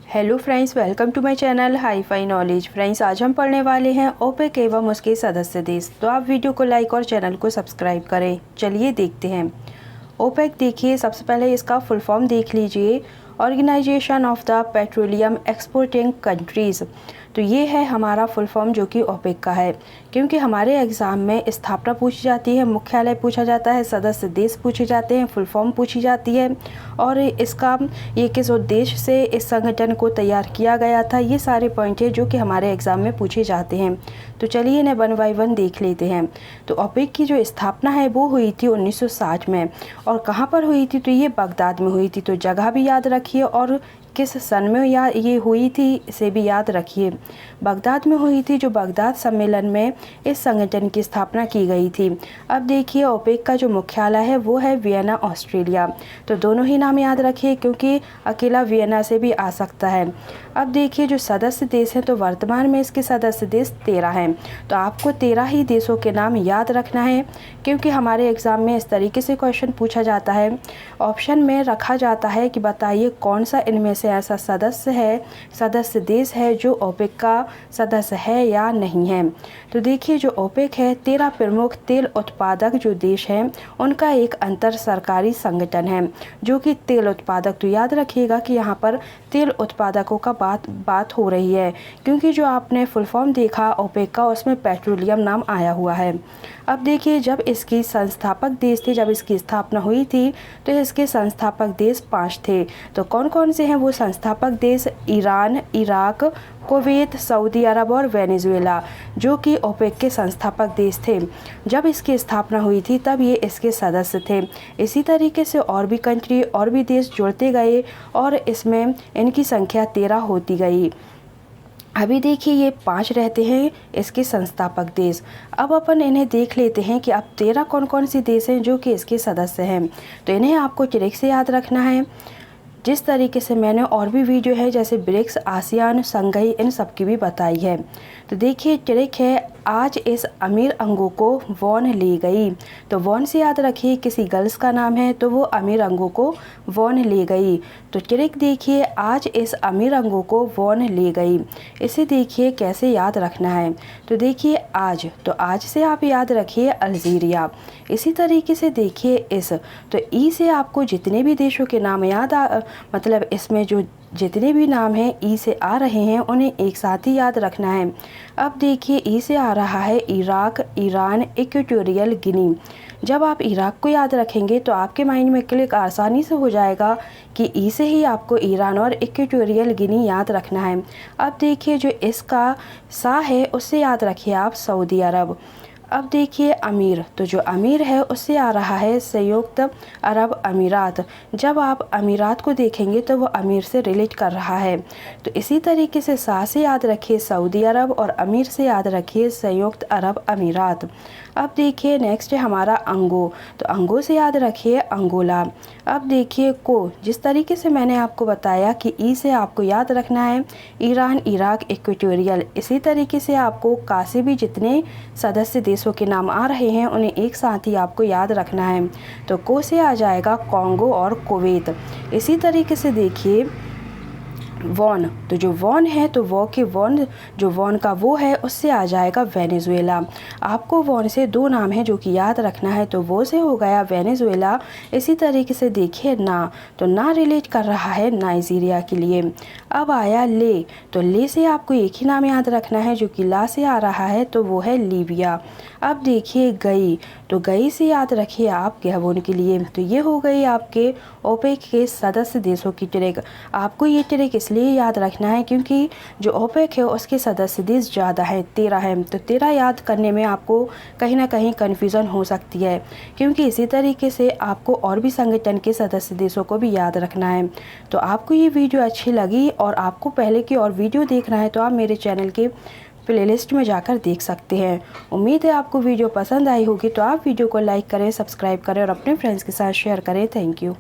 Hello friends, welcome to my channel hi fi knowledge. Friends, आज हम पढ़ने वाले हैं ओपेक एवं उसके सदस्य देश। तो आप वीडियो को लाइक और चैनल को सब्सक्राइब करें। चलिए देखते हैं। ओपेक देखिए, सबसे पहले इसका फुल फॉर्म देख लीजिए, organisation of the petroleum exporting countries. तो ये है हमारा फुल फॉर्म जो कि ओपेक का है, क्योंकि हमारे एग्ज़ाम में स्थापना पूछी जाती है, मुख्यालय पूछा जाता है, सदस्य देश पूछे जाते हैं, फुल फॉर्म पूछी जाती है और इसका ये किस उद्देश्य से इस संगठन को तैयार किया गया था, ये सारे पॉइंट है जो कि हमारे एग्ज़ाम में पूछे जाते हैं। तो चलिए इन्हें वन बाय वन देख लेते हैं। तो ओपेक की जो स्थापना है वो हुई थी 1960 में। और कहाँ पर हुई थी? तो ये बगदाद में हुई थी। तो जगह भी याद रखिए और किस सन में ये हुई थी इसे भी याद रखिए। बगदाद में हुई थी, जो बगदाद सम्मेलन में इस संगठन की स्थापना की गई थी। अब देखिए, ओपेक का जो मुख्यालय है वो है वियना, ऑस्ट्रेलिया। तो दोनों ही नाम याद रखिए, क्योंकि अकेला वियना से भी आ सकता है। अब देखिए, जो सदस्य देश हैं, तो वर्तमान में इसके सदस्य देश 13 हैं। तो आपको 13 ही देशों के नाम याद रखना है, क्योंकि हमारे एग्ज़ाम में इस तरीके से क्वेश्चन पूछा जाता है। ऑप्शन में रखा जाता है कि बताइए कौन सा इनमें से ऐसा सदस्य देश है जो ओपेक का सदस्य है या नहीं है। तो देखिए, जो ओपेक है 13 प्रमुख तेल उत्पादक जो देश हैं उनका एक अंतर सरकारी संगठन है, जो कि तेल उत्पादक। तो याद रखिएगा कि यहाँ पर तेल उत्पादकों का बात हो रही है, क्योंकि जो आपने फुल फॉर्म देखा ओपेक का उसमें पेट्रोलियम नाम आया हुआ है। अब देखिए, जब इसकी संस्थापक देश थे, जब इसकी स्थापना हुई थी तो इसके संस्थापक देश 5 थे। तो कौन कौन से हैं वो संस्थापक देश? ईरान, इराक, कुवैत, सऊदी अरब और वेनेजुएला, जो कि ओपेक के संस्थापक देश थे। जब इसकी स्थापना हुई थी तब ये इसके सदस्य थे। इसी तरीके से और भी कंट्री और भी देश जुड़ते गए और इसमें इनकी संख्या 13 होती गई। अभी देखिए, ये 5 रहते हैं इसके संस्थापक देश। अब अपन इन्हें देख लेते हैं कि अब 13 कौन कौन से देश हैं जो कि इसके सदस्य हैं। तो इन्हें आपको ट्रिक से याद रखना है, जिस तरीके से मैंने और भी वीडियो है जैसे ब्रिक्स, आसियान, संघाई, इन सब की भी बताई है। तो देखिए, ट्रिक है, आज इस अमीर अंगों को वॉन ले गई। तो वॉन से याद रखिए किसी गर्ल्स का नाम है, तो वो अमीर अंगों को वॉन ले गई। तो ट्रिक देखिए, आज इस अमीर अंगों को वॉन ले गई। इसे देखिए कैसे याद रखना है। तो देखिए, आज, तो आज से आप याद रखिए अल्जीरिया। इसी तरीके से देखिए इस, तो ई से आपको जितने भी देशों के नाम मतलब इसमें जो जितने भी नाम हैं ई से आ रहे हैं उन्हें एक साथ ही याद रखना है। अब देखिए, ई से आ रहा है इराक, ईरान, इक्वेटोरियल गिनी। जब आप इराक को याद रखेंगे तो आपके माइंड में क्लिक आसानी से हो जाएगा कि ई से ही आपको ईरान और इक्वेटोरियल गिनी याद रखना है। अब देखिए, जो इसका सा है उससे याद रखिए आप सऊदी अरब। अब देखिए अमीर, तो जो अमीर है उससे आ रहा है संयुक्त अरब अमीरात। जब आप अमीरात को देखेंगे तो वो अमीर से रिलेट कर रहा है। तो इसी तरीके से सा से याद रखिए सऊदी अरब और अमीर से याद रखिए संयुक्त अरब अमीरात। अब देखिए नेक्स्ट है हमारा अंगो, तो अंगो से याद रखिए अंगोला। अब देखिए को, जिस तरीके से मैंने आपको बताया कि ई से आपको याद रखना है ईरान, इराक, इक्वेटोरियल। इसी तरीके से आपको का से भी जितने सदस्य देशों के नाम आ रहे हैं उन्हें एक साथ ही आपको याद रखना है। तो को से आ जाएगा कॉन्गो और कुवैत। इसी तरीके से देखिए वॉन, तो जो वॉन है तो वो के वॉन, जो वॉन का वो है उससे आ जाएगा वेनेजुएला। आपको वॉन से 2 नाम है जो कि याद रखना है, तो वो से हो गया वेनेजुएला। इसी तरीके से देखिए ना, तो ना रिलेट कर रहा है नाइजीरिया के लिए। अब आया ले, तो ले से आपको एक ही नाम याद रखना है जो कि ला से आ रहा है, तो वो है लीबिया। अब देखिए गई, तो गई से याद रखिए आप गैबोन के लिए। तो ये हो गई आपके ओपेक के सदस्य देशों की ट्रिक। आपको ये ट्रिक इसलिए याद रखना है क्योंकि जो ओपेक है उसके सदस्य देश ज़्यादा है, 13 है। तो 13 याद करने में आपको कहीं ना कहीं कन्फ्यूज़न हो सकती है, क्योंकि इसी तरीके से आपको और भी संगठन के सदस्य देशों को भी याद रखना है। तो आपको ये वीडियो अच्छी लगी और आपको पहले की और वीडियो देखना है तो आप मेरे चैनल के प्लेलिस्ट में जाकर देख सकते हैं। उम्मीद है आपको वीडियो पसंद आई होगी। तो आप वीडियो को लाइक करें, सब्सक्राइब करें और अपने फ्रेंड्स के साथ शेयर करें। Thank you.